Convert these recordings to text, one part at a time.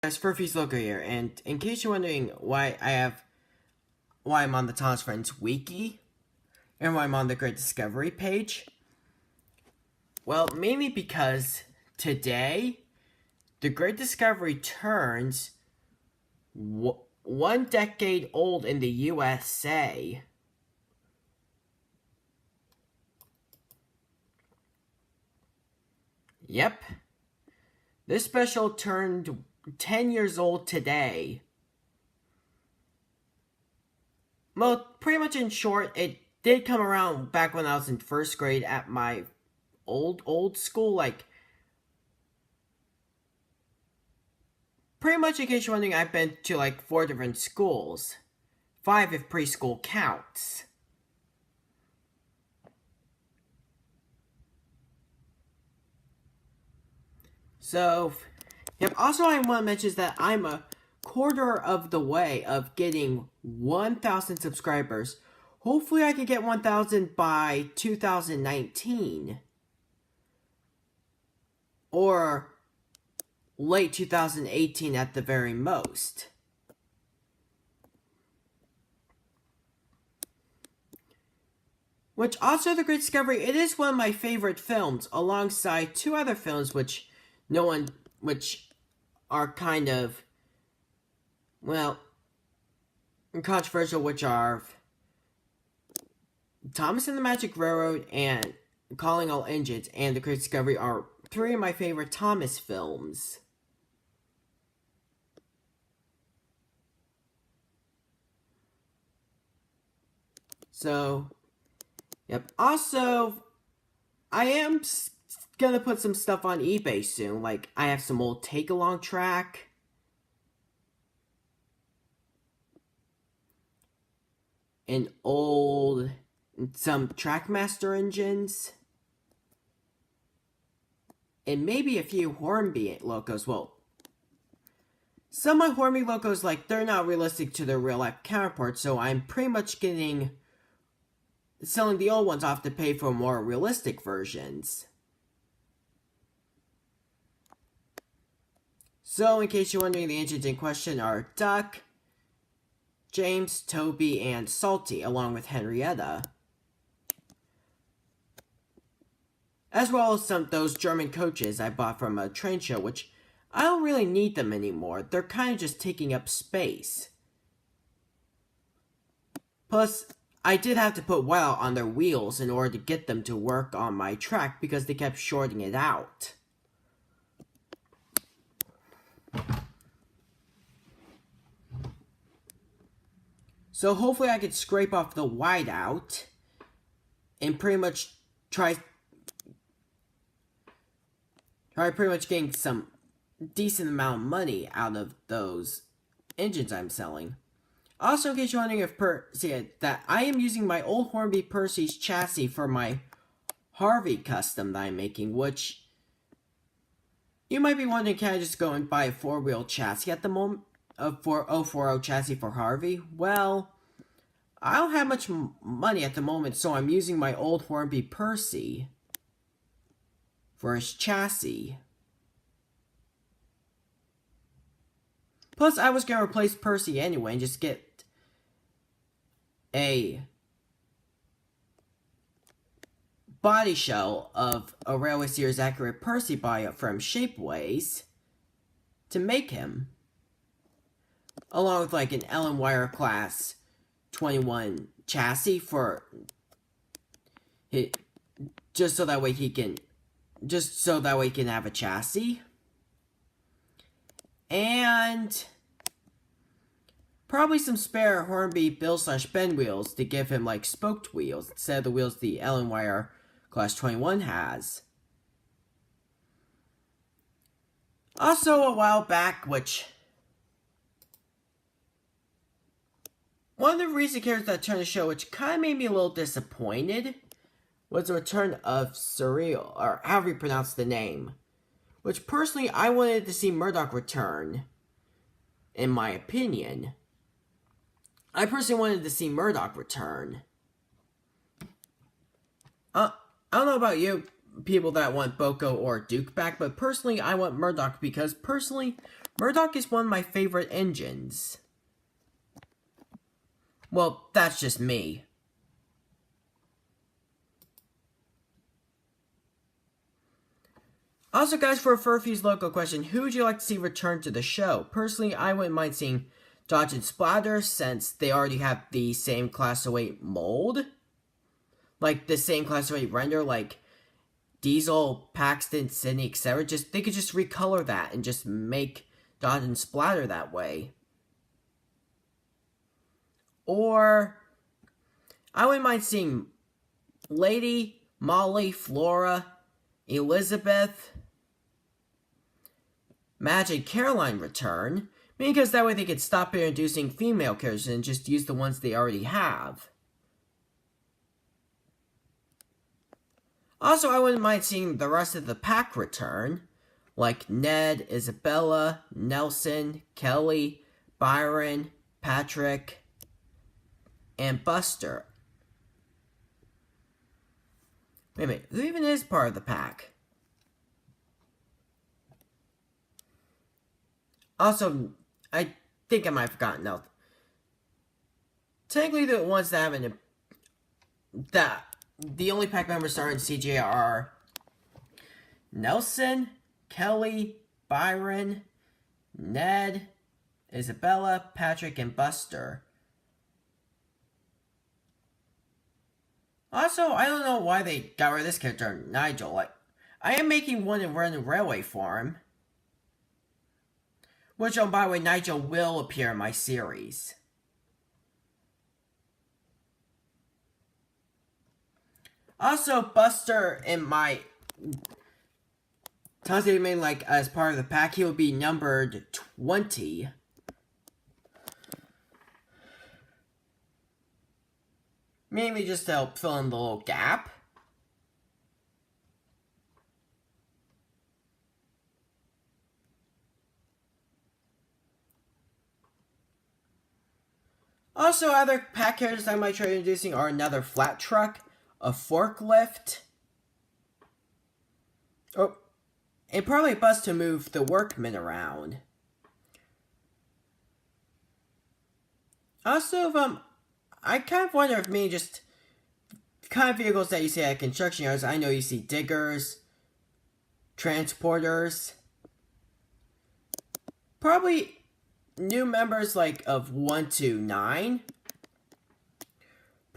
Guys, Furphy's Loco here, and in case you're wondering why I'm on the Thomas Friends Wiki, and why I'm on the Great Discovery page, well, mainly because today, the Great Discovery turns 1 decade old in the USA. Yep. This special turned 10 years old today. Well, pretty much in short, it did come around back when I was in first grade at my old school, like, pretty much in case you're wondering, I've been to like 4 different schools. 5 if preschool counts. So, yep, also I want to mention that I'm a quarter of the way of getting 1,000 subscribers. Hopefully I can get 1,000 by 2019. Or late 2018 at the very most. Which also, The Great Discovery, it is one of my favorite films, alongside 2 other films which are kind of, well, controversial, which are Thomas and the Magic Railroad and Calling All Engines and The Great Discovery are 3 of my favorite Thomas films. So, yep. Also, I am gonna put some stuff on eBay soon. Like, I have some old take-along track. Some Trackmaster engines. And maybe a few Hornby locos. Well, some of my Hornby locos, like, they're not realistic to their real-life counterparts, so I'm pretty much selling the old ones off to pay for more realistic versions. So, in case you're wondering, the engines in question are Duck, James, Toby, and Salty, along with Henrietta. As well as those German coaches I bought from a train show, which I don't really need them anymore. They're kind of just taking up space. Plus, I did have to put whiteout on their wheels in order to get them to work on my track because they kept shorting it out. So hopefully I could scrape off the whiteout and pretty much try pretty much getting some decent amount of money out of those engines I'm selling. Also, in case you're wondering that I am using my old Hornby Percy's chassis for my Harvey custom that I'm making, which you might be wondering, can I just go and buy a 4-wheel chassis at the moment? A 040 chassis for Harvey? Well, I don't have much money at the moment, so I'm using my old Hornby Percy for his chassis. Plus, I was going to replace Percy anyway and just get a body shell of a Railway Series accurate Percy body from Shapeways to make him. Along with like an Ellen Wire Class 21 chassis for it, just so that way he can have a chassis. And probably some spare Hornby Bill/Ben wheels to give him like spoked wheels instead of the wheels the Ellen Wire Class 21 has. Also, a while back, one of the recent characters that turned the show, which kind of made me a little disappointed, was the return of Surreal, or however you pronounce the name. Which, personally, I wanted to see Murdoch return, in my opinion. I personally wanted to see Murdoch return. I don't know about you people that want Boko or Duke back, but personally, I want Murdoch because, personally, Murdoch is one of my favorite engines. Well, that's just me. Also, guys, for a Furphy's local question, who would you like to see return to the show? Personally, I wouldn't mind seeing Dodge and Splatter, since they already have the same Class 08 mold. Like, the same Class 08 render, like Diesel, Paxton, Sydney, etc. They could just recolor that and just make Dodge and Splatter that way. Or, I wouldn't mind seeing Lady, Molly, Flora, Elizabeth, Madge, and Caroline return, because that way they could stop introducing female characters and just use the ones they already have. Also, I wouldn't mind seeing the rest of the pack return, like Ned, Isabella, Nelson, Kelly, Byron, Patrick, and Buster. Wait a minute, who even is part of the pack? Also, I think I might have forgotten now. Technically, the ones that haven't... the only pack members starting CGI are Nelson, Kelly, Byron, Ned, Isabella, Patrick, and Buster. Also, I don't know why they got rid of this character, Nigel. Like, I am making one in Running Railway Farm. Which, oh, by the way, Nigel will appear in my series. Also, Buster in my Thomas made, like, as part of the pack, he will be numbered 20. Mainly just to help fill in the little gap. Also, other pack characters I might try introducing are another flat truck, a forklift, and probably a bus to move the workmen around. Also, I kind of wonder if maybe just kind of vehicles that you see at construction yards. I know you see diggers, transporters, probably new members like of 1 to 9.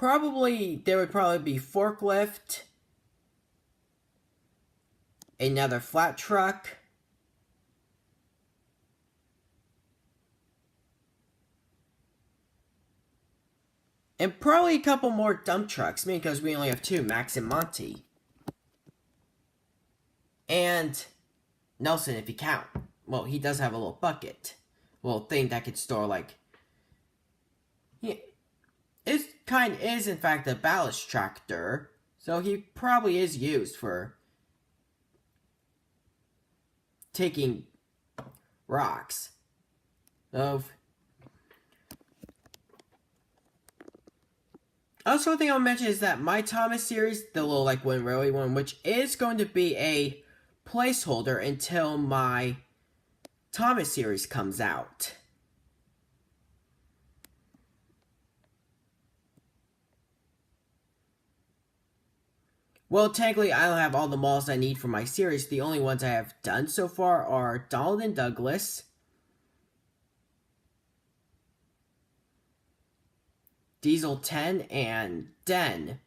There would probably be forklift, another flat truck, and probably a couple more dump trucks, because we only have 2, Max and Monty. And Nelson, if you count. Well, he does have a little bucket. Little thing that could store, like... It is, in fact, a ballast tractor. So he probably is used for taking rocks. Also, one thing I'll mention is that my Thomas series, the little, like, Wooden Railway one, which is going to be a placeholder until my Thomas series comes out. Well, technically, I don't have all the models I need for my series. The only ones I have done so far are Donald and Douglas, Diesel 10, and Den.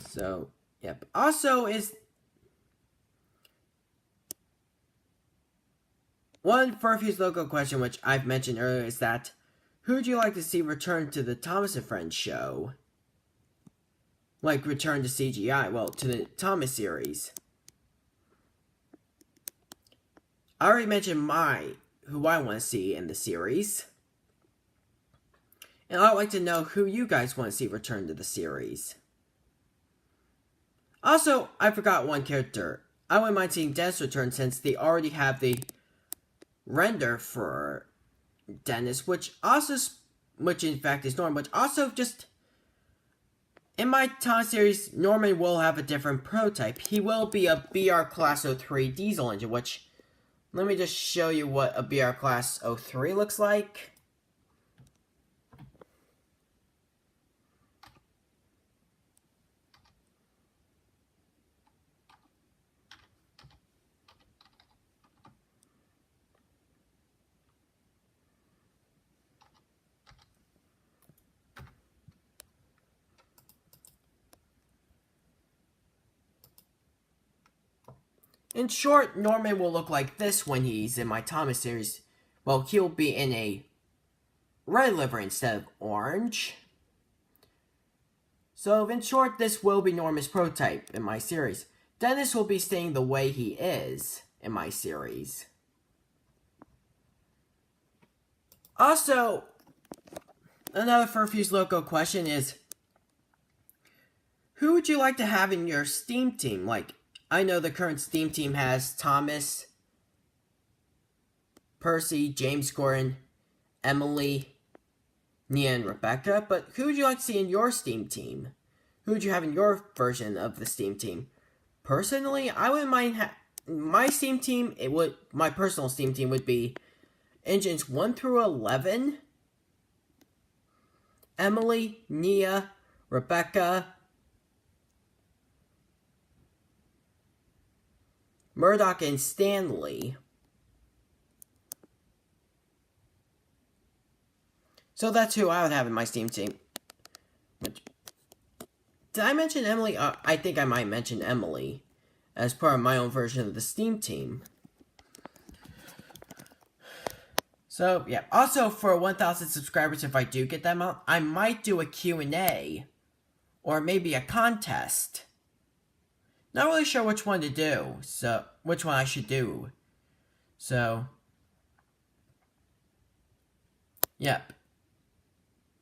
So, yep. Also, one Furphy's local question, which I've mentioned earlier, is that who would you like to see return to the Thomas and Friends show? Like, return to CGI, well, to the Thomas series. I already mentioned who I want to see in the series. And I'd like to know who you guys want to see return to the series. Also, I forgot one character. I wouldn't mind seeing Dennis return, since they already have the render for Dennis, which in fact is normal, but also just in my Tom series, Norman will have a different prototype. He will be a BR Class 03 diesel engine, which, let me just show you what a BR Class 03 looks like. In short, Norman will look like this when he's in my Thomas series. Well, he'll be in a red livery instead of orange. So, in short, this will be Norman's prototype in my series. Dennis will be staying the way he is in my series. Also, another Furfuse Loco question is, who would you like to have in your Steam team? Like, I know the current Steam team has Thomas, Percy, James Gordon, Emily, Nia, and Rebecca, but who would you like to see in your Steam team? Who would you have in your version of the Steam team? Personally, I wouldn't mind my Steam team, my personal Steam team would be engines 1 through 11, Emily, Nia, Rebecca, Murdoch, and Stanley. So that's who I would have in my Steam team. Did I mention Emily? I think I might mention Emily as part of my own version of the Steam team. So, yeah. Also, for 1,000 subscribers, if I do get that amount, I might do a Q&A. Or maybe a contest. Not really sure which one to do. So, which one I should do. So, yep.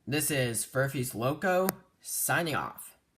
This is Furfuse Loco, signing off.